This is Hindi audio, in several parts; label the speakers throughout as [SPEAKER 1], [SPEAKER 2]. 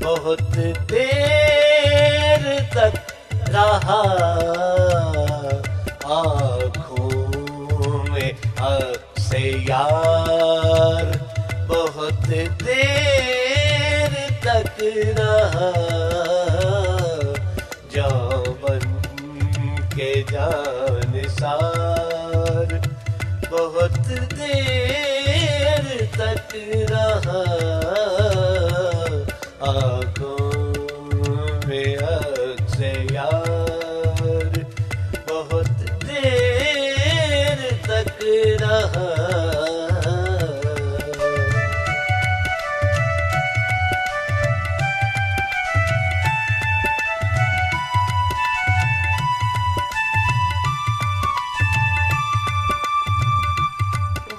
[SPEAKER 1] बहुत देर तक रहा आँखों में अक्से यार, बहुत देर तक रहा जान बन के जानिसार, बहुत देर तक रहा आँखों में अक्से यार, बहुत देर तक रहा।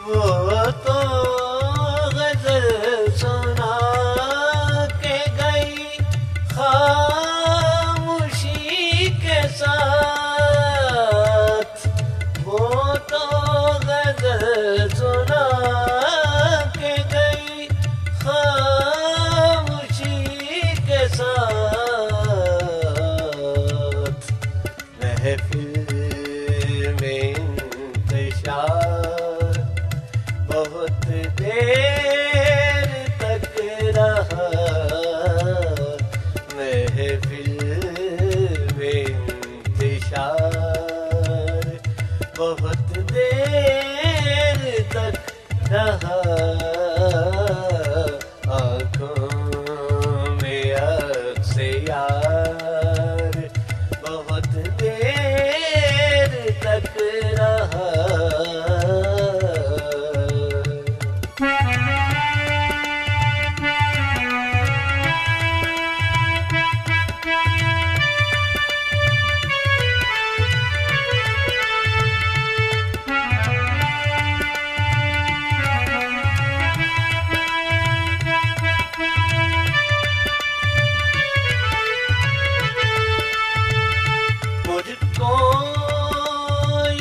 [SPEAKER 1] वो तो गज़ल सुना के गई खामोशी के साथ, वो तो गज़ल सुना के गई खामोशी के साथ, महफिल में इंतशार बहुत देर तक रहा, महफिल में इंतशार बहुत देर तक रहा आँखों में अक्से यार, बहुत देर तक रहा। मुझको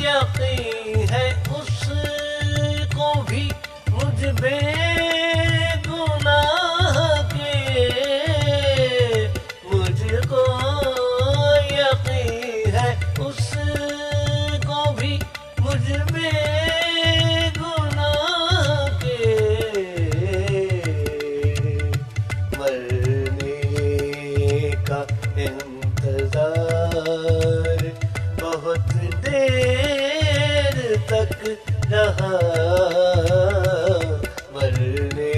[SPEAKER 1] यकीन है उसको भी मुझ बेगुनाह के, मुझको यकीन है उसको भी मुझ बेगुनाह के, मरने का इंतजार बहुत देर तक रहा, मरने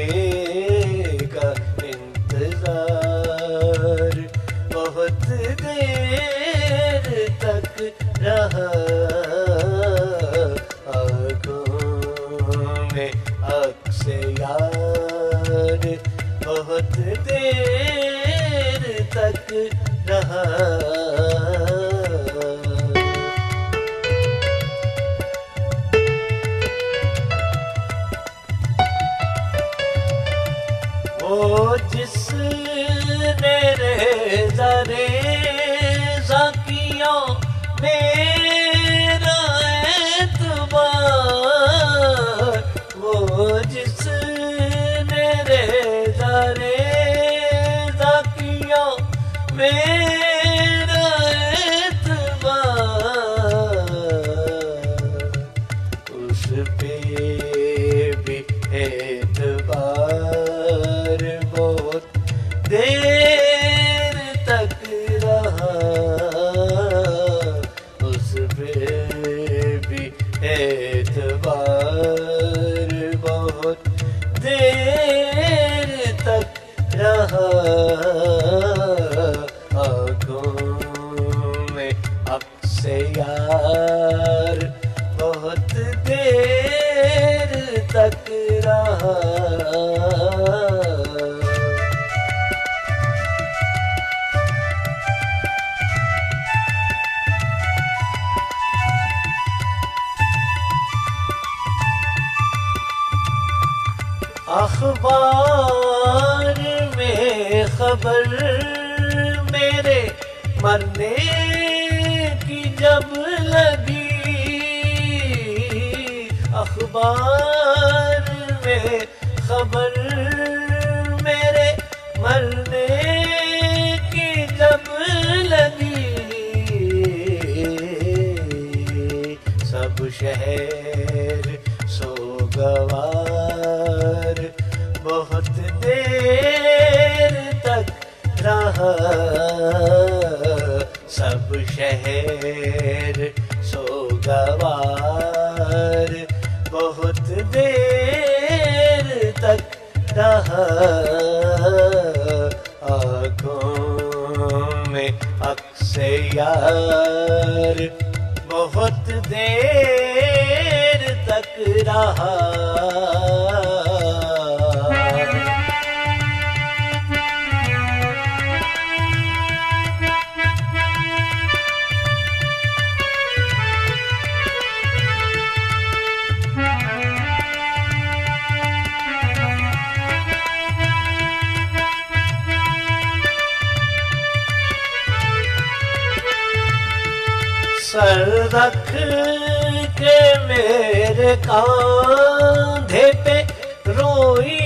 [SPEAKER 1] का इंतजार बहुत देर तक रहा आँखों में अक्से यार, बहुत देर तक रहा। वो जिसने रेज़ा रेज़ा किया मेरा एतबार, वो जिसने रेज़ा रेज़ा किया मेरा एतबार, उस पे भी एतबार बहुत देर तक रहा, उस पे भी एतबार बहुत देर तक रहा आँखों में अक्से यार, बहुत देर तक रहा। अखबार में खबर मेरे मरने की जब लगी, अखबार में खबर मेरे मरने शहर सोगवार बहुत देर तक रहा सब शहर सोगवार बहुत देर तक रहा आँखों में अक्से यार बहुत देर तक रहा सर रख के मेरे कांधे पे रोई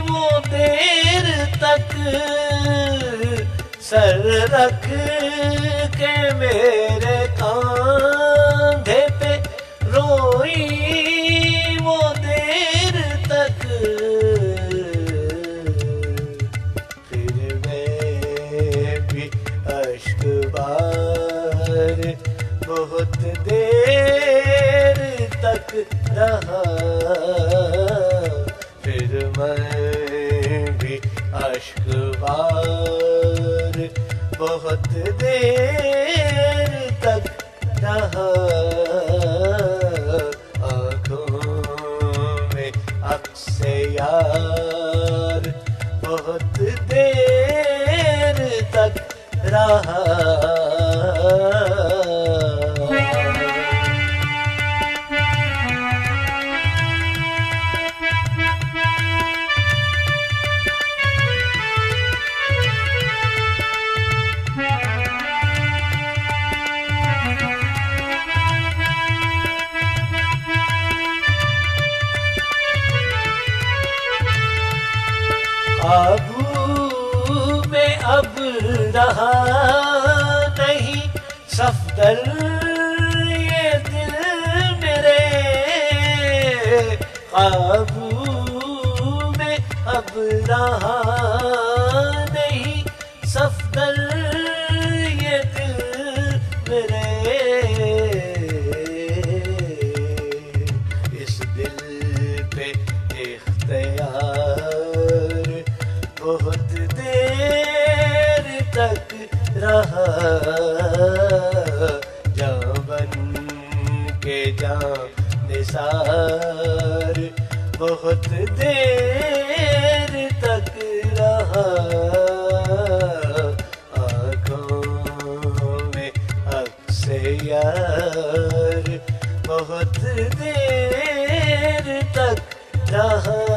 [SPEAKER 1] वो देर तक सर रख के मेरे कांधे पे रोई वो देर तक फिर मैं भी अश्क बहुत देर तक रहा फिर मैं भी अश्क बार बहुत देर तक रहा आँखों में अक्से यार बहुत देर तक रहा काबू में अब रहा नहीं सफदर ये दिल मेरे काबू में अब रहा नहीं सफदर ये दिल मेरे इस दिल पे इख्तियार बहुत देर तक रहा जान बन के जान निसार बहुत देर तक रहा आँखों में अक्से यार बहुत देर तक रहा